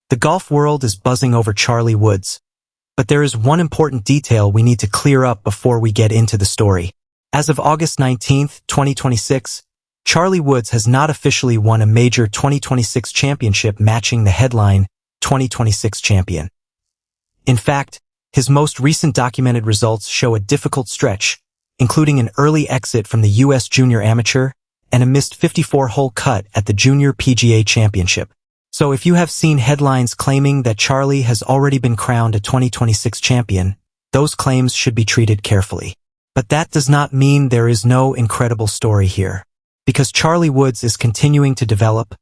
The golf world is buzzing over Charlie Woods, but there is one important detail we need to clear up before we get into the story. As of August 19, 2026, Charlie Woods has not officially won a major 2026 championship matching the headline 2026 champion. In fact, his most recent documented results show a difficult stretch, including an early exit from the U.S. Junior Amateur and a missed 54-hole cut at the Junior PGA Championship. So if you have seen headlines claiming that Charlie has already been crowned a 2026 champion, those claims should be treated carefully. But that does not mean there is no incredible story here, because Charlie Woods is continuing to develop,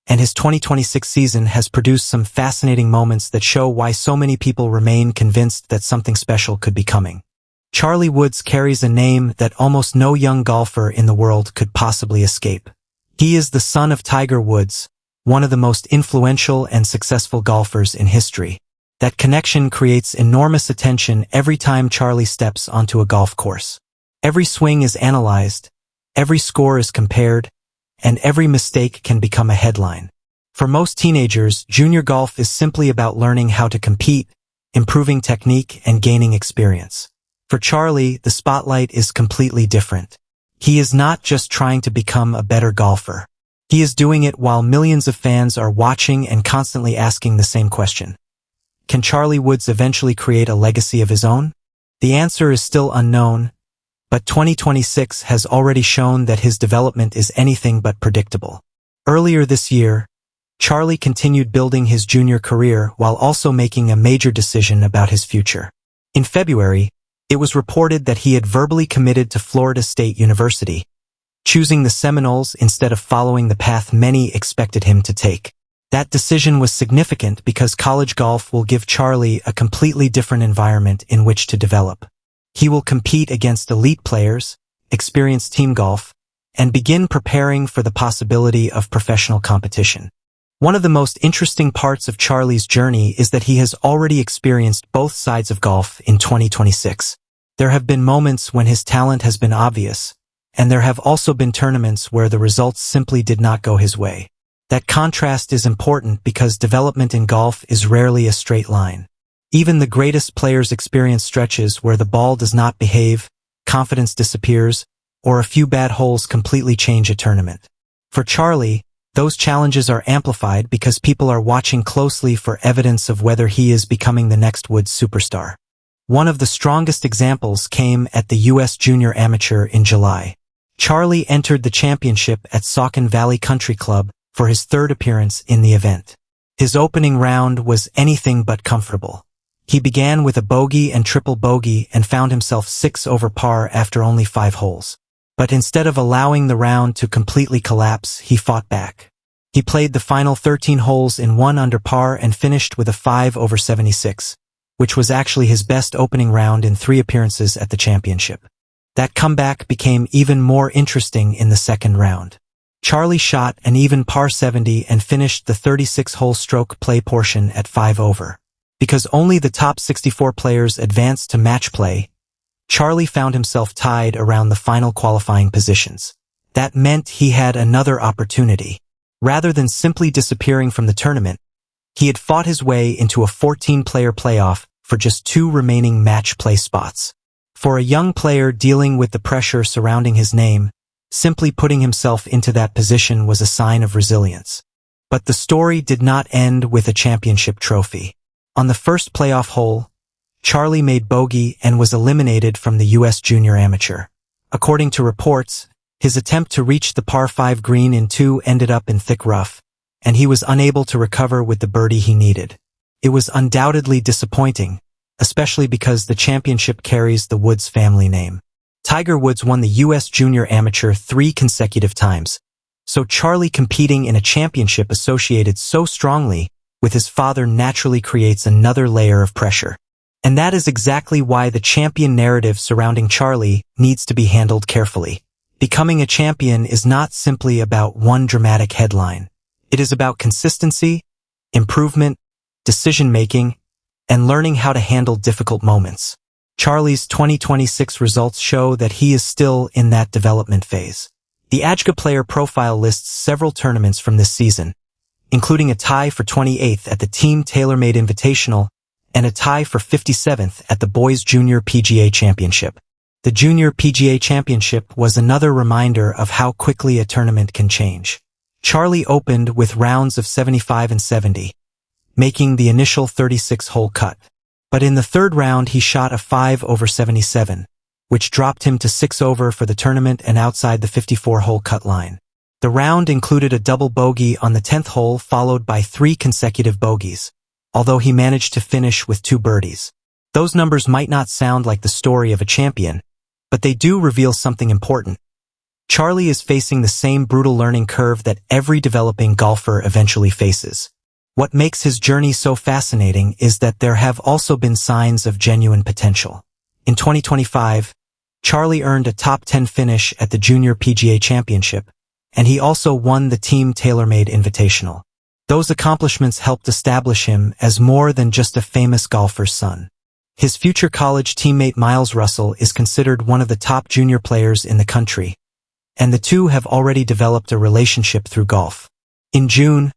and his 2026 season has produced some fascinating moments that show why so many people remain convinced that something special could be coming. Charlie Woods carries a name that almost no young golfer in the world could possibly escape. He is the son of Tiger Woods, one of the most influential and successful golfers in history. That connection creates enormous attention every time Charlie steps onto a golf course. Every swing is analyzed, every score is compared, and every mistake can become a headline. For most teenagers, junior golf is simply about learning how to compete, improving technique, and gaining experience. For Charlie, the spotlight is completely different. He is not just trying to become a better golfer. He is doing it while millions of fans are watching and constantly asking the same question. Can Charlie Woods eventually create a legacy of his own? The answer is still unknown, but 2026 has already shown that his development is anything but predictable. Earlier this year, Charlie continued building his junior career while also making a major decision about his future. In February, it was reported that he had verbally committed to Florida State University, choosing the Seminoles instead of following the path many expected him to take. That decision was significant because college golf will give Charlie a completely different environment in which to develop. He will compete against elite players, experience team golf, and begin preparing for the possibility of professional competition. One of the most interesting parts of Charlie's journey is that he has already experienced both sides of golf in 2026. There have been moments when his talent has been obvious, and there have also been tournaments where the results simply did not go his way. That contrast is important because development in golf is rarely a straight line. Even the greatest players experience stretches where the ball does not behave, confidence disappears, or a few bad holes completely change a tournament. For Charlie, those challenges are amplified because people are watching closely for evidence of whether he is becoming the next Woods superstar. One of the strongest examples came at the U.S. Junior Amateur in July. Charlie entered the championship at Saucon Valley Country Club for his third appearance in the event. His opening round was anything but comfortable. He began with a bogey and triple bogey and found himself 6 over par after only 5 holes. But instead of allowing the round to completely collapse, he fought back. He played the final 13 holes in 1 under par and finished with a 5 over 76, which was actually his best opening round in 3 appearances at the championship. That comeback became even more interesting in the second round. Charlie shot an even par 70 and finished the 36-hole stroke play portion at 5 over. Because only the top 64 players advanced to match play, Charlie found himself tied around the final qualifying positions. That meant he had another opportunity. Rather than simply disappearing from the tournament, he had fought his way into a 14-player playoff for just 2 remaining match play spots. For a young player dealing with the pressure surrounding his name, simply putting himself into that position was a sign of resilience. But the story did not end with a championship trophy. On the first playoff hole, Charlie made bogey and was eliminated from the U.S. Junior Amateur. According to reports, his attempt to reach the par 5 green in 2 ended up in thick rough, and he was unable to recover with the birdie he needed. It was undoubtedly disappointing, especially because the championship carries the Woods family name. Tiger Woods won the U.S. Junior Amateur 3 consecutive times, so Charlie competing in a championship associated so strongly with his father naturally creates another layer of pressure. And that is exactly why the champion narrative surrounding Charlie needs to be handled carefully. Becoming a champion is not simply about one dramatic headline. It is about consistency, improvement, decision-making, and learning how to handle difficult moments. Charlie's 2026 results show that he is still in that development phase. The AJGA player profile lists several tournaments from this season, including a tie for 28th at the Team TaylorMade Invitational and a tie for 57th at the Boys Junior PGA Championship. The Junior PGA Championship was another reminder of how quickly a tournament can change. Charlie opened with rounds of 75 and 70, making the initial 36-hole cut. But in the third round he shot a 5 over 77, which dropped him to 6 over for the tournament and outside the 54-hole cut line. The round included a double bogey on the 10th hole followed by 3 consecutive bogeys, although he managed to finish with 2 birdies. Those numbers might not sound like the story of a champion, but they do reveal something important. Charlie is facing the same brutal learning curve that every developing golfer eventually faces. What makes his journey so fascinating is that there have also been signs of genuine potential. In 2025, Charlie earned a top 10 finish at the Junior PGA Championship, and he also won the Team TaylorMade Invitational. Those accomplishments helped establish him as more than just a famous golfer's son. His future college teammate Miles Russell is considered one of the top junior players in the country, and the two have already developed a relationship through golf. In June,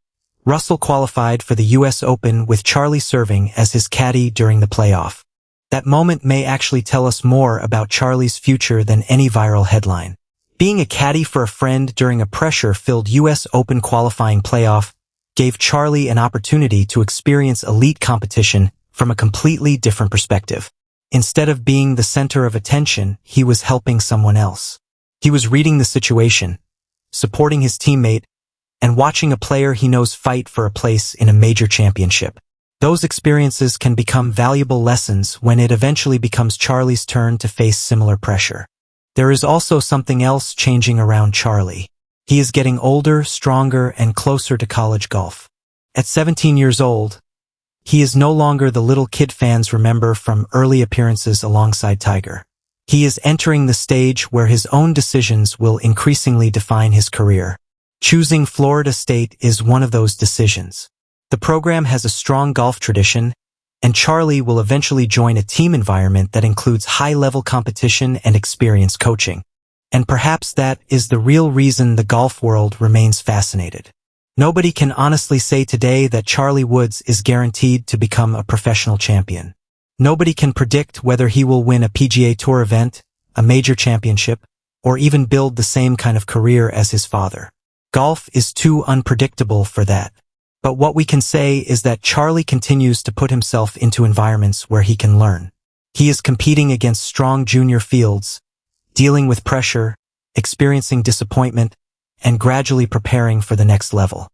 Russell qualified for the U.S. Open with Charlie serving as his caddy during the playoff. That moment may actually tell us more about Charlie's future than any viral headline. Being a caddy for a friend during a pressure-filled U.S. Open qualifying playoff gave Charlie an opportunity to experience elite competition from a completely different perspective. Instead of being the center of attention, he was helping someone else. He was reading the situation, supporting his teammate, and watching a player he knows fight for a place in a major championship. Those experiences can become valuable lessons when it eventually becomes Charlie's turn to face similar pressure. There is also something else changing around Charlie. He is getting older, stronger, and closer to college golf. At 17 years old, he is no longer the little kid fans remember from early appearances alongside Tiger. He is entering the stage where his own decisions will increasingly define his career. Choosing Florida State is one of those decisions. The program has a strong golf tradition, and Charlie will eventually join a team environment that includes high-level competition and experienced coaching. And perhaps that is the real reason the golf world remains fascinated. Nobody can honestly say today that Charlie Woods is guaranteed to become a professional champion. Nobody can predict whether he will win a PGA Tour event, a major championship, or even build the same kind of career as his father. Golf is too unpredictable for that. But what we can say is that Charlie continues to put himself into environments where he can learn. He is competing against strong junior fields, dealing with pressure, experiencing disappointment, and gradually preparing for the next level.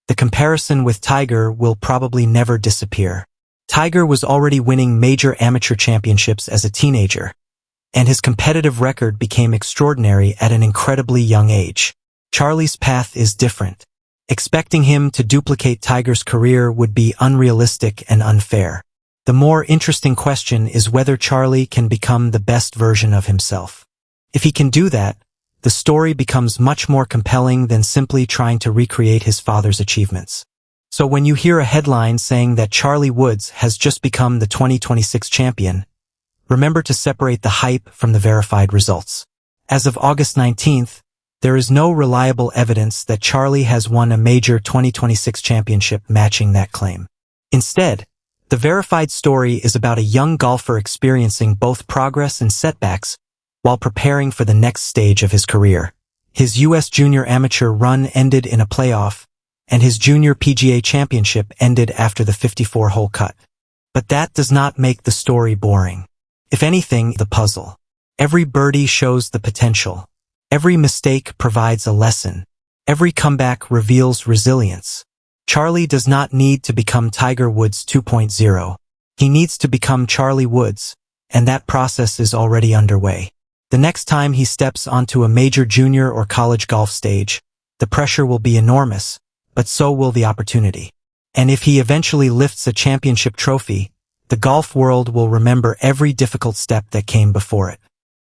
The comparison with Tiger will probably never disappear. Tiger was already winning major amateur championships as a teenager, and his competitive record became extraordinary at an incredibly young age. Charlie's path is different. Expecting him to duplicate Tiger's career would be unrealistic and unfair. The more interesting question is whether Charlie can become the best version of himself. If he can do that, the story becomes much more compelling than simply trying to recreate his father's achievements. So when you hear a headline saying that Charlie Woods has just become the 2026 champion, remember to separate the hype from the verified results. As of August 19th, there is no reliable evidence that Charlie has won a major 2026 championship matching that claim. Instead, the verified story is about a young golfer experiencing both progress and setbacks while preparing for the next stage of his career. His U.S. Junior Amateur run ended in a playoff, and his Junior PGA Championship ended after the 54-hole cut. But that does not make the story boring. If anything, the puzzle. Every birdie shows the potential. Every mistake provides a lesson. Every comeback reveals resilience. Charlie does not need to become Tiger Woods 2.0. He needs to become Charlie Woods, and that process is already underway. The next time he steps onto a major junior or college golf stage, the pressure will be enormous, but so will the opportunity. And if he eventually lifts a championship trophy, the golf world will remember every difficult step that came before it.